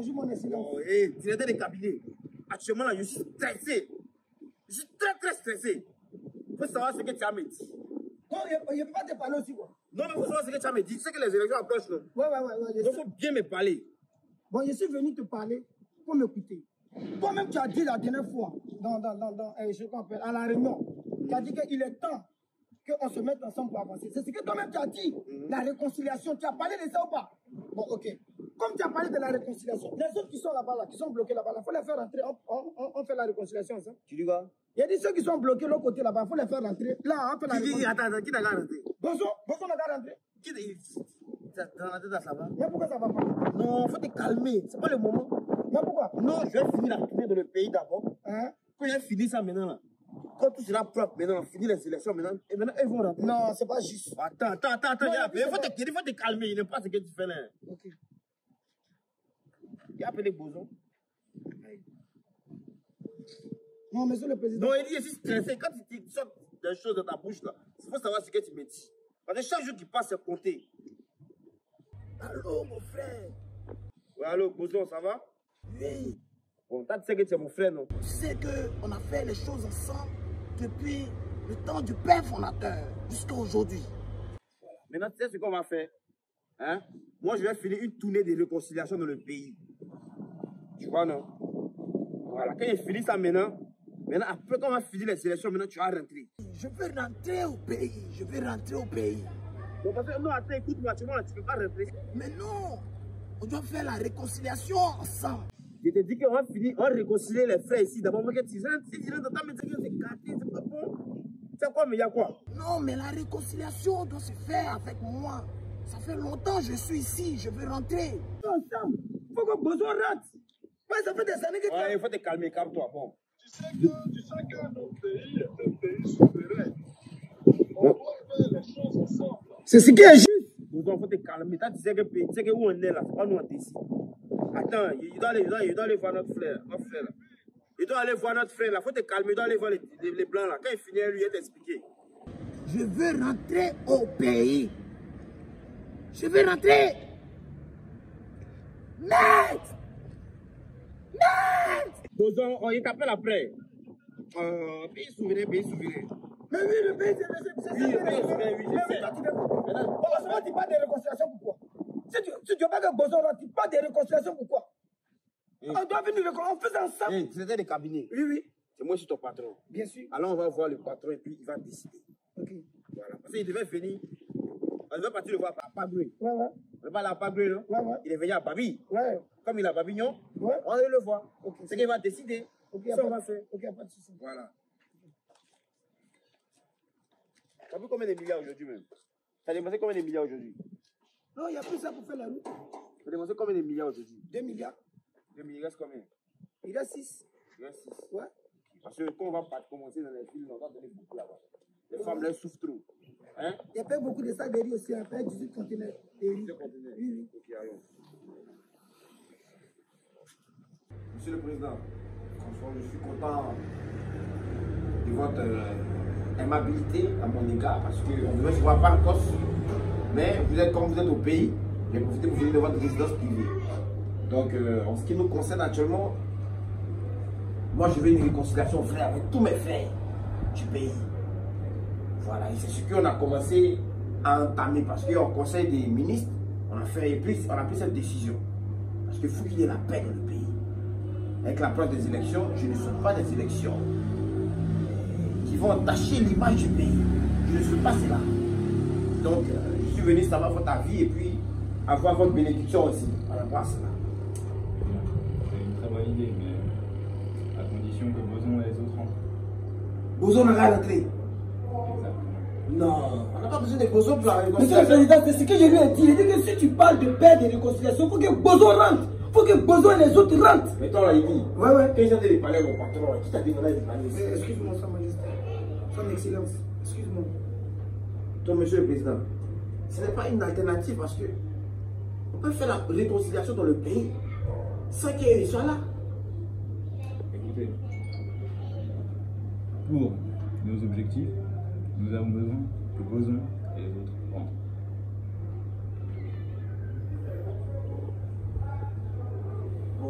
Bonjour, mon excellence. Oh, hey, directeur des cabinets. Actuellement, là, je suis stressé. Je suis très stressé. Il faut savoir ce que tu as me dit. Non, il ne peut pas te parler aussi, quoi. Non, mais il faut savoir ce que tu as me dit. Tu sais que les élections approchent, non? Ouais. Il faut bien me parler. Bon, je suis venu te parler pour m'écouter. Toi-même, tu as dit la dernière fois, à la réunion, tu as dit qu'il est temps qu'on se mette ensemble pour avancer. C'est ce que toi-même tu as dit, la réconciliation. Tu as parlé de ça ou pas? Bon, ok. Comme tu as parlé de la réconciliation, les autres qui sont là-bas, là, qui sont bloqués là-bas, il faut les faire rentrer. On fait la réconciliation ensemble. Tu dis quoi? Il y a dit ceux qui sont bloqués de l'autre côté là-bas, il faut les faire rentrer. Là, on fait la réconciliation. Attends, qui n'a qu'à rentrer? Bozo n'a qu'à rentrer. Qui dans la tête, ça va? Mais pourquoi ça va pas? Non, il faut te calmer. C'est pas le moment. Mais pourquoi? Non, je vais finir la tournée dans le pays d'abord. Hein? Quand j'ai fini ça maintenant, là. Quand tout sera propre, maintenant, on finit les élections maintenant. Et maintenant, ils vont rentrer. Non, c'est pas juste. Attends. Il faut te calmer. Il n'est pas ce que tu fais là. Ok. Il a appelé Bozo. Non, monsieur le président. Non, il dit, je suis stressé. Quand tu sors des choses de ta bouche là, il faut savoir ce que tu me dis. Parce que chaque jour qui passe, c'est compté. Allô, mon frère. Ouais, allô, Bozo, ça va? Oui. Bon, tu sais que tu es mon frère, non? Tu sais qu'on a fait les choses ensemble depuis le temps du père fondateur jusqu'à aujourd'hui. Maintenant, tu sais ce qu'on va faire? Hein? Moi, je vais finir une tournée de réconciliation dans le pays. Tu vois, non? Voilà, quand il finit ça maintenant, après qu'on va finir les élections, maintenant, tu vas rentrer. Je veux rentrer au pays. Bon, parce que, non, attends, écoute-moi, tu ne peux pas rentrer. Mais non, on doit faire la réconciliation ensemble. Je te dis qu'on va finir, on va réconcilier les frères ici. D'abord, moi, si tu rentres dans ta maison, c'est gâté, c'est pas bon. C'est quoi, mais il y a quoi? Non, mais la réconciliation doit se faire avec moi. Ça fait longtemps que je suis ici, je veux rentrer. Ensemble, il faut que Bozo rentre. Ouais, ça fait des années que... Ouais, il faut te calmer, calme-toi, bon. Tu sais que notre pays est un pays souverain. On doit faire les choses ensemble. C'est ce qui est juste. Il faut te calmer. Tu sais que où on est là, c'est pas nous on décide. Attends, il doit aller voir notre frère. Là. Il doit aller voir notre frère là. Faut te calmer, il doit aller voir les blancs là. Quand il finit, lui, il va t'expliquer. Je veux rentrer au pays. Je veux rentrer. Net. Bozo, il t'appelle après. Pays souverain. Mais oui, le pays, c'est Oui, le pays souverain, oui, je sais. Maintenant, tu parles de réconciliation, pourquoi? Si tu veux pas que Bozo rentre, tu parles de réconciliation, pourquoi? On doit venir on fait ça ensemble. Hey, c'était des cabinets. Oui. C'est moi, je suis ton patron. Bien sûr. Alors, on va voir le patron et puis il va décider. Ok. Voilà. Parce qu'il devait venir. On devait partir le voir à Pabré. Ouais. On ne va aller à Pabré, non? Ouais. Il est venu à Babi. Ouais. Comme il a Babignon, Ouais. on va le voir. Okay. C'est qu'il va décider. Ok, ça, on va faire. Ok, pas de souci. Voilà. Tu as vu combien de milliards aujourd'hui même? Tu as dépensé combien de milliards aujourd'hui? Non, il n'y a plus ça pour faire la route. Tu as dépensé combien de milliards aujourd'hui? 2 milliards. 2 milliards, il reste combien? Il reste 6. Il reste 6. Ouais. Parce que quand on va pas commencer dans les films, on va donner beaucoup là-bas. Les femmes, elles souffrent trop. Hein? Il y a pas beaucoup de sacs de riz aussi, après 18 conteneurs de riz. 18 conteneurs? Oui. Ok, allons. Monsieur le Président, franchement, je suis content de votre aimabilité à mon égard parce qu'on devait se voir pas en Corse. Mais comme vous êtes au pays, j'ai profité pour venir de votre résidence privée. Donc, en ce qui nous concerne actuellement, moi je veux une réconciliation vraie avec tous mes frères du pays. Voilà, et c'est ce qu'on a commencé à entamer parce qu'au Conseil des ministres, on a pris cette décision. Parce qu'il faut qu'il y ait la paix dans le pays. Avec l'approche des élections, je ne souhaite pas des élections qui vont entacher l'image du pays. Je ne souhaite pas cela. Donc, je suis venu savoir votre avis et puis avoir votre bénédiction aussi par rapport à cela. C'est une très bonne idée, mais à condition que Boson et les autres rentrent. Bozo n'a rien rentré. Exactement. Non. On n'a pas besoin de Bozo pour la Monsieur le Président, c'est ce que je lui ai dit. Il dit que si tu parles de paix, de réconciliation, il faut que Bozo rentre. Il faut que Bozo et les autres rentrent. Mais toi là, il dit. Ouais. Quand j'ai de parler à mon patron, qui t'a demandé de parler ici? Excuse-moi, Sa Majesté. Son Excellence. Excuse-moi. Toi, Monsieur le Président, ce n'est pas une alternative parce que on peut faire la réconciliation dans le pays sans qu'ils soient là. Écoutez, pour nos objectifs, nous avons besoin que Boson et les autres rentrent.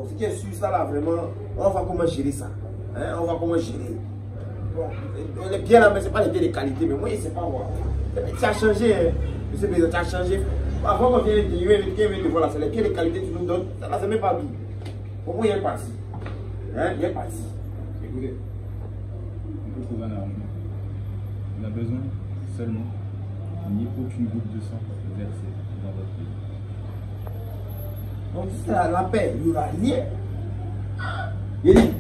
Bon, ce qui est sûr, ça là, vraiment, on va voir comment gérer ça. Hein? On va voir comment gérer. Bon, les biens là, mais ce n'est pas les biens de qualité, mais moi, je ne sais pas voir. Tu as changé, hein? Monsieur le président, tu as changé. Avant qu'on vienne de voir là, c'est les biens de qualité que tu nous donnes. Ça ne s'est même pas vu. Pour moi, il est parti. Hein? Il est parti. Écoutez, on peut trouver un arrangement. On a besoin seulement qu'il n'y ait aucune goutte de sang versée dans votre pays. Donc, si c'est la paix, il n'y aura rien. Il dit,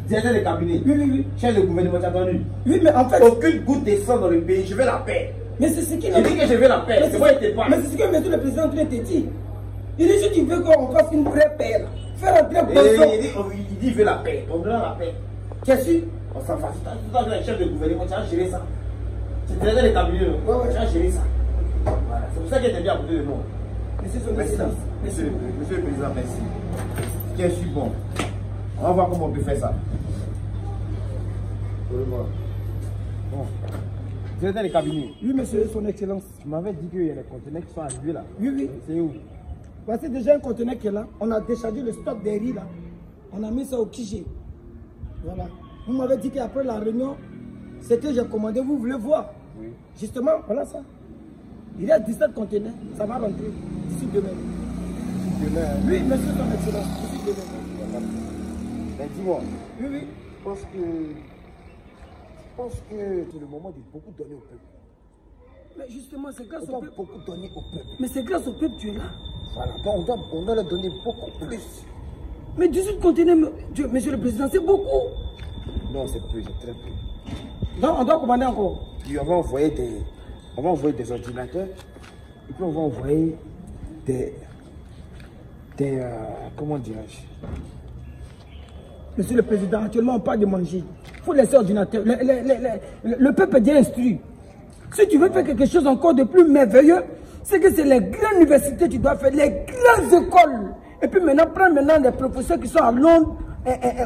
directeur de cabinet, Oui. chef de gouvernement, tu as entendu? Oui, mais en fait... Aucune goutte de sang dans le pays, je veux la paix. Mais c'est ce qu'il Il dit que je veux la paix, c'est moi qui te parle. Mais c'est ce que monsieur le président te dit. Il dit si tu veux qu'on fasse une vraie paix, là, faire un vrai bon Il dit qu'il veut la paix, on donnera la paix. Qu'est-ce que on s'en passe? Tu as le chef de gouvernement, tu as géré ça. C'est directeur de cabinet, tu as géré ça. Voilà. C'est pour ça qu'il était bien à côté de moi. Monsieur le Merci. président. Monsieur le président, merci. Ce qui est super bon. On va voir comment on peut faire ça. Bon. Directeur de cabinet. Oui, monsieur, son excellence. Tu m'avais dit qu'il y a des conteneurs qui sont arrivés là. Oui. C'est où? Voici déjà un conteneur qui est là. On a déchargé le stock des riz là. On a mis ça au Kijé. Voilà. Vous m'avez dit qu'après la réunion, ce que j'ai commandé, vous voulez voir. Oui. Justement, voilà ça. Il y a 17 conteneurs. Ça va rentrer d'ici demain. Demain. Oui, monsieur, son excellence. D'ici demain. Mais dis-moi, Oui. je pense que c'est le moment de beaucoup donner au peuple. Mais justement, c'est grâce On au doit peuple. beaucoup donner au peuple. Mais c'est grâce au peuple que tu es là. Voilà, donc on doit leur donner beaucoup plus. Mais 18 conteneurs, monsieur le président, c'est beaucoup. Non, c'est peu, c'est très peu. Donc, on doit commander encore. Puis on va envoyer des ordinateurs. Et puis on va envoyer comment dirais-je? Monsieur le président, actuellement, on parle de manger. Il faut laisser l'ordinateur. Le peuple est bien instruit. Si tu veux faire quelque chose encore de plus merveilleux, c'est que c'est les grandes universités que tu dois faire, les grandes écoles. Et puis maintenant, prendre des professeurs qui sont à Londres,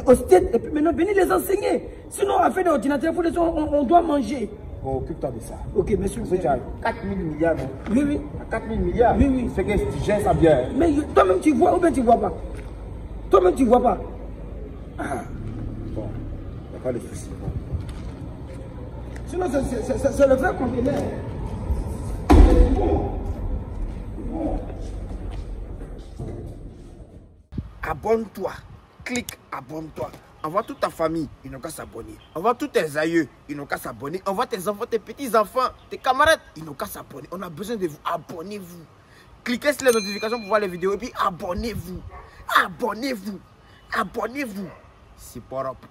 au States, et puis maintenant, venir les enseigner. Sinon, à faire des ordinateurs, on doit manger. Bon, occupe-toi de ça. Ok, monsieur. Parce que tu as 4 000 milliards, non? Oui. 4 000 milliards? Oui. C'est que tu gères ça bien. Mais toi-même, tu vois ou bien tu vois pas? Toi-même, tu vois pas. Ah. Bon, il n'y a pas de souci. Sinon, c'est le vrai conteneur. Abonne-toi. Clique abonne-toi. Envoie toute ta famille, ils n'ont qu'à s'abonner. Envoie tous tes aïeux, ils n'ont qu'à s'abonner. Envoie tes enfants, tes petits-enfants, tes camarades, ils n'ont qu'à s'abonner. On a besoin de vous. Abonnez-vous. Cliquez sur les notifications pour voir les vidéos et puis abonnez-vous. Abonnez-vous. C'est pas propre.